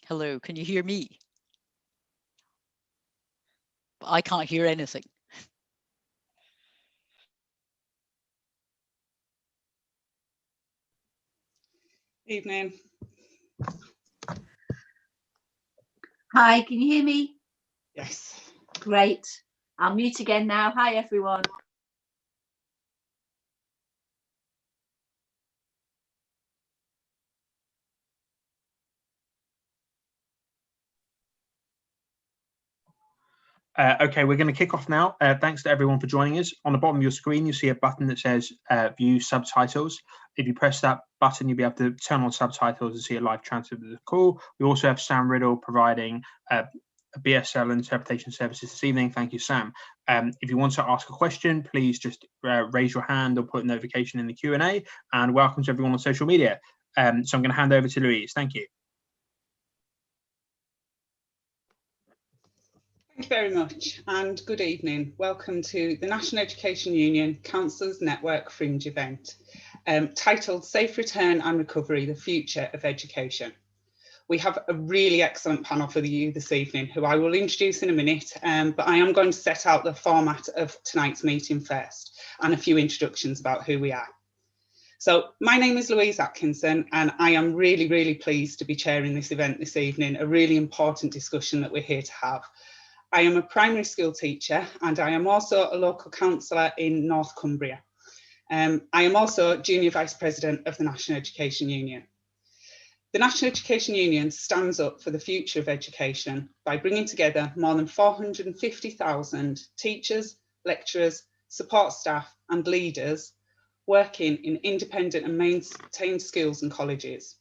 Hello, can you hear me? I can't hear anything. Evening. Hi, can you hear me? Yes. Great. I'll mute again now. Hi, everyone. Okay, we're going to kick off now. Thanks to everyone for joining us. On the bottom of your screen, you see a button that says View Subtitles. If you press that button, you'll be able to turn on subtitles and see a live transcript of the call. We also have Sam Riddle providing BSL interpretation services this evening. Thank you, Sam. If you want to ask a question, please just raise your hand or put a notification in the Q&A. And welcome to everyone on social media. So I'm going to hand over to Louise. Thank you. Thank you very much and good evening. Welcome to the National Education Union Councillors Network Fringe event titled Safe Return and Recovery, the Future of Education. We have a really excellent panel for you this evening who I will introduce in a minute, but I am going to set out the format of tonight's meeting first and a few introductions about who we are. So my name is Louise Atkinson and I am really pleased to be chairing this event this evening, a really important discussion that we're here to have. I am a primary school teacher and I am also a local councillor in North Cumbria. I am also Junior Vice President of the National Education Union. The National Education Union stands up for the future of education by bringing together more than 450,000 teachers, lecturers, support staff and leaders working in independent and maintained schools and colleges.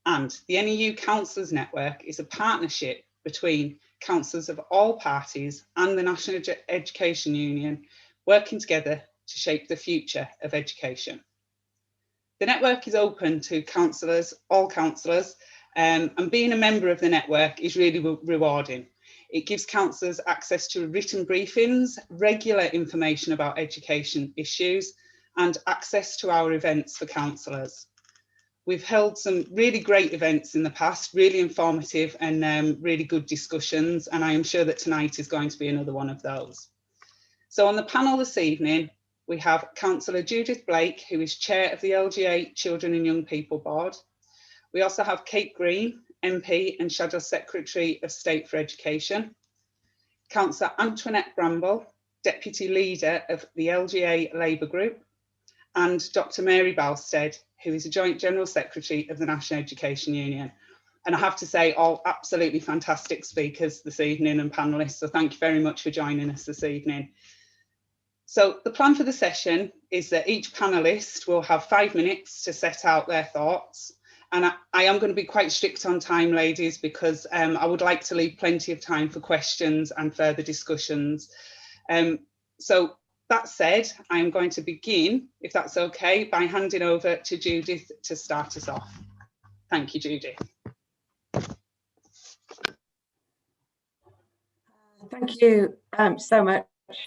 And the NEU Councillors Network is a partnership between councillors of all parties and the National Education Union working together to shape the future of education. The network is open to councillors, all councillors, and being a member of the network is really rewarding. It gives councillors access to written briefings, regular information about education issues, and access to our events for councillors. We've held some really great events in the past, really informative and really good discussions, and I am sure that tonight is going to be another one of those. So on the panel this evening, we have Councillor Judith Blake, who is Chair of the LGA Children and Young People Board. We also have Kate Green, MP and Shadow Secretary of State for Education. Councillor Antoinette Bramble, Deputy Leader of the LGA Labour Group. And Dr. Mary Balstead, who is a Joint General Secretary of the National Education Union. And I have to say, all absolutely fantastic speakers this evening and panellists, so thank you very much for joining us this evening. So the plan for the session is that each panellist will have 5 minutes to set out their thoughts. And I am going to be quite strict on time, ladies, because I would like to leave plenty of time for questions and further discussions. So that said, I am going to begin, if that's okay, by handing over to Judith to start us off. Thank you, Judith. Thank you so much,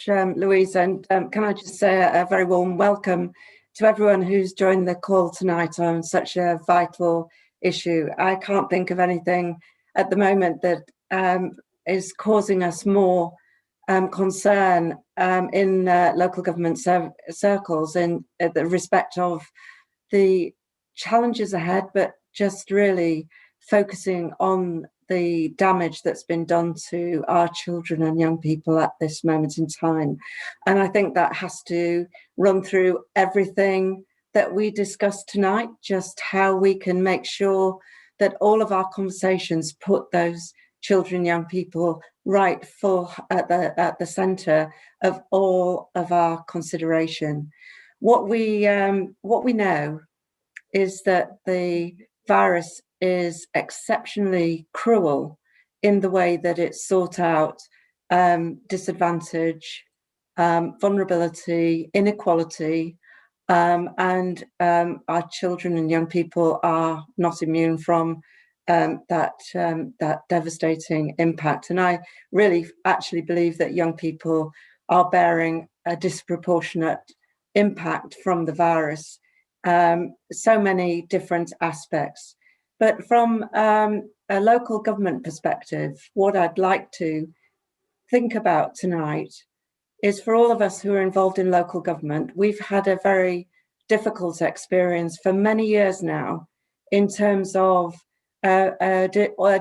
Louise, and can I just say a very warm welcome to everyone who's joined the call tonight on such a vital issue. I can't think of anything at the moment that is causing us more concern in local government circles in the respect of the challenges ahead, but just really focusing on the damage that's been done to our children and young people at this moment in time. And I think that has to run through everything that we discussed tonight, just how we can make sure that all of our conversations put those children, young people right at the centre of all of our consideration. What we know is that the virus is exceptionally cruel in the way that it sought out disadvantage, vulnerability, inequality, and our children and young people are not immune from that devastating impact. And I really actually believe that young people are bearing a disproportionate impact from the virus, so many different aspects. But from a local government perspective, what I'd like to think about tonight is for all of us who are involved in local government, we've had a very difficult experience for many years now in terms of a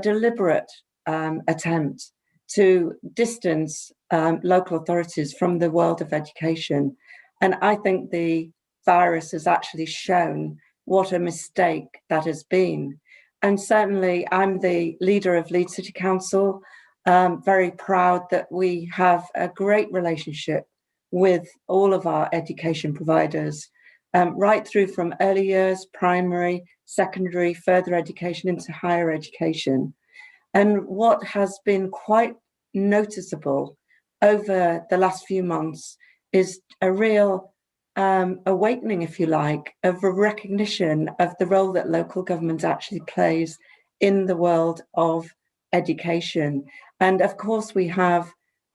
deliberate attempt to distance local authorities from the world of education. And I think the virus has actually shown what a mistake that has been. And certainly I'm the leader of Leeds City Council. Very proud that we have a great relationship with all of our education providers, right through from early years, primary, secondary, further education into higher education. And what has been quite noticeable over the last few months is a real awakening, if you like, of a recognition of the role that local government actually plays in the world of education. And of course, we have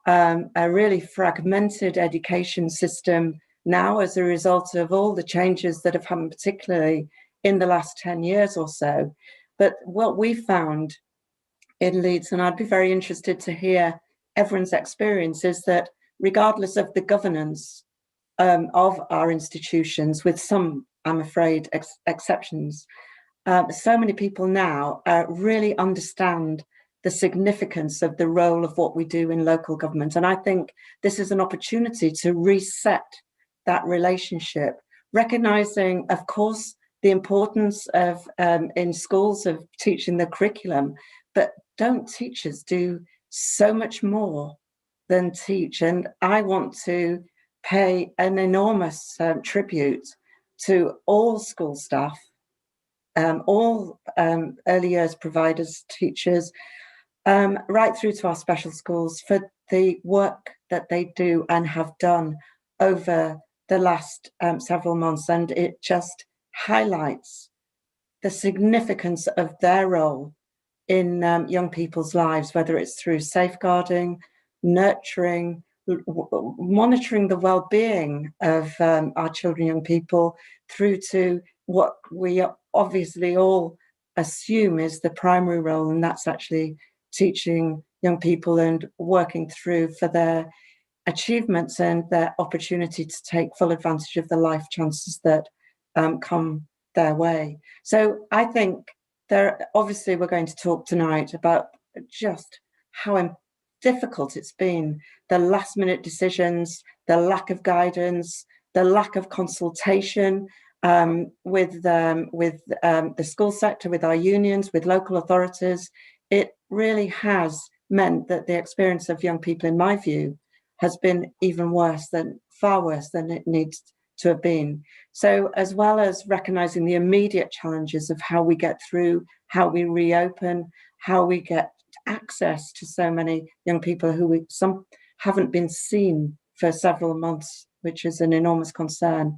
a really fragmented education system now as a result of all the changes that have happened, particularly in the last 10 years or so. But what we found in Leeds, and I'd be very interested to hear everyone's experience, is that regardless of the governance of our institutions, with some, I'm afraid, exceptions, so many people now really understand the significance of the role of what we do in local government. And I think this is an opportunity to reset that relationship, recognizing, of course, the importance of in schools of teaching the curriculum, but don't teachers do so much more than teach? And I want to pay an enormous tribute to all school staff, all early years providers, teachers, right through to our special schools for the work that they do and have done over the last several months. And it just highlights the significance of their role in young people's lives, whether it's through safeguarding, nurturing, monitoring the well-being of our children, young people, through to what we obviously all assume is the primary role, and that's actually teaching young people and working through for their achievements and their opportunity to take full advantage of the life chances that come their way. So I think obviously we're going to talk tonight about just how difficult it's been, the last minute decisions, the lack of guidance, the lack of consultation with the school sector, with our unions, with local authorities. It really has meant that the experience of young people, in my view, has been even far worse than it needs to have been. So as well as recognizing the immediate challenges of how we get through, how we reopen, how we get access to so many young people who some haven't been seen for several months, which is an enormous concern.